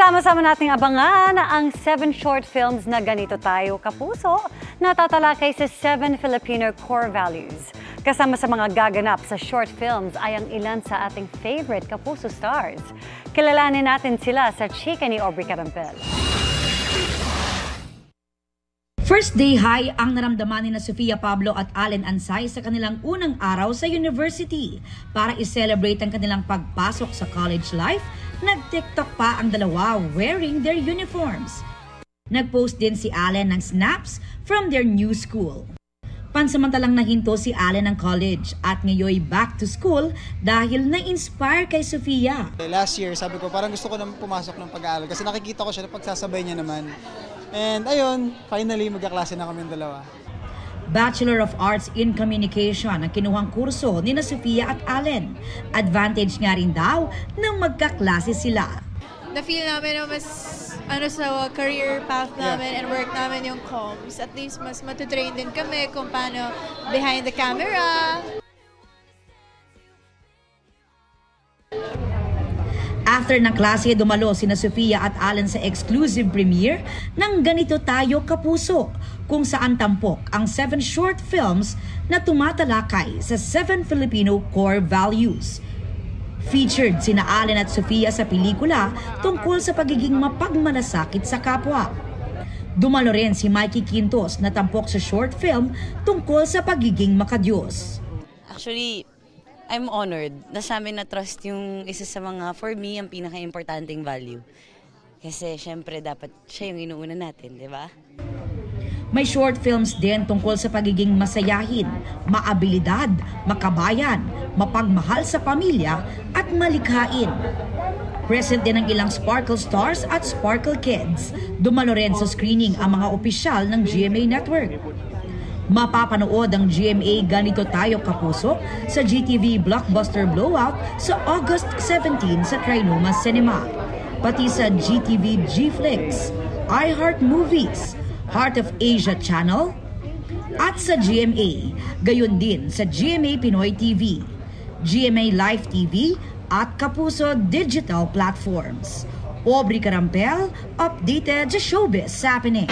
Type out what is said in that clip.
Sama-sama nating abangan ang 7 short films na Ganito Tayo Kapuso na tatalakay sa 7 Filipino core values. Kasama sa mga gaganap sa short films ay ang ilan sa ating favorite Kapuso stars. Kilalanin natin sila sa chika ni Aubrey Carampel. First day high ang naramdaman ni na Sofia Pablo at Allen Ansay sa kanilang unang araw sa university. Para i-celebrate ang kanilang pagpasok sa college life, nag-TikTok pa ang dalawa wearing their uniforms. Nag-post din si Allen ng snaps from their new school. Pansamantalang nahinto si Allen ng college at ngayon back to school dahil na-inspire kay Sofia. Last year, sabi ko parang gusto ko na pumasok ng pag-aaral kasi nakikita ko siya na pagsasabay niya naman. And ayun, finally magkaklase na kami yung dalawa. Bachelor of Arts in Communication ang kinuhang kurso ni na Sofia at Allen. Advantage nga rin daw nang magkaklase sila. Na-feel namin na mas sa career path namin and work namin yung comms. At least mas matutrain din kami kung paano behind the camera. After ng klase, dumalo sina Sofia at Allen sa exclusive premiere ng Ganito Tayo Kapuso, kung saan tampok ang 7 short films na tumatalakay sa 7 Filipino core values. Featured sina Allen at Sofia sa pelikula tungkol sa pagiging mapagmalasakit sa kapwa. Dumalo rin si Mikey Quintos na tampok sa short film tungkol sa pagiging makadiyos. Actually, I'm honored na sa amin na-trust yung isa sa mga, for me, ang pinaka-importanting value. Kasi syempre dapat siya yung inuuna natin, di ba? May short films din tungkol sa pagiging masayahin, maabilidad, makabayan, mapagmahal sa pamilya at malikhain. Present din ang ilang Sparkle Stars at Sparkle Kids. Dumalo rin sa screening ang mga opisyal ng GMA Network. Mapapanood ang GMA Ganito Tayo Kapuso sa GTV Blockbuster Blowout sa August 17 sa Trinoma Cinema. Pati sa GTV G-Flix, iHeart Movies, Heart of Asia Channel, at sa GMA. Gayon din sa GMA Pinoy TV, GMA Live TV at Kapuso Digital Platforms. Aubrey Carampel, updated sa Showbiz Happening.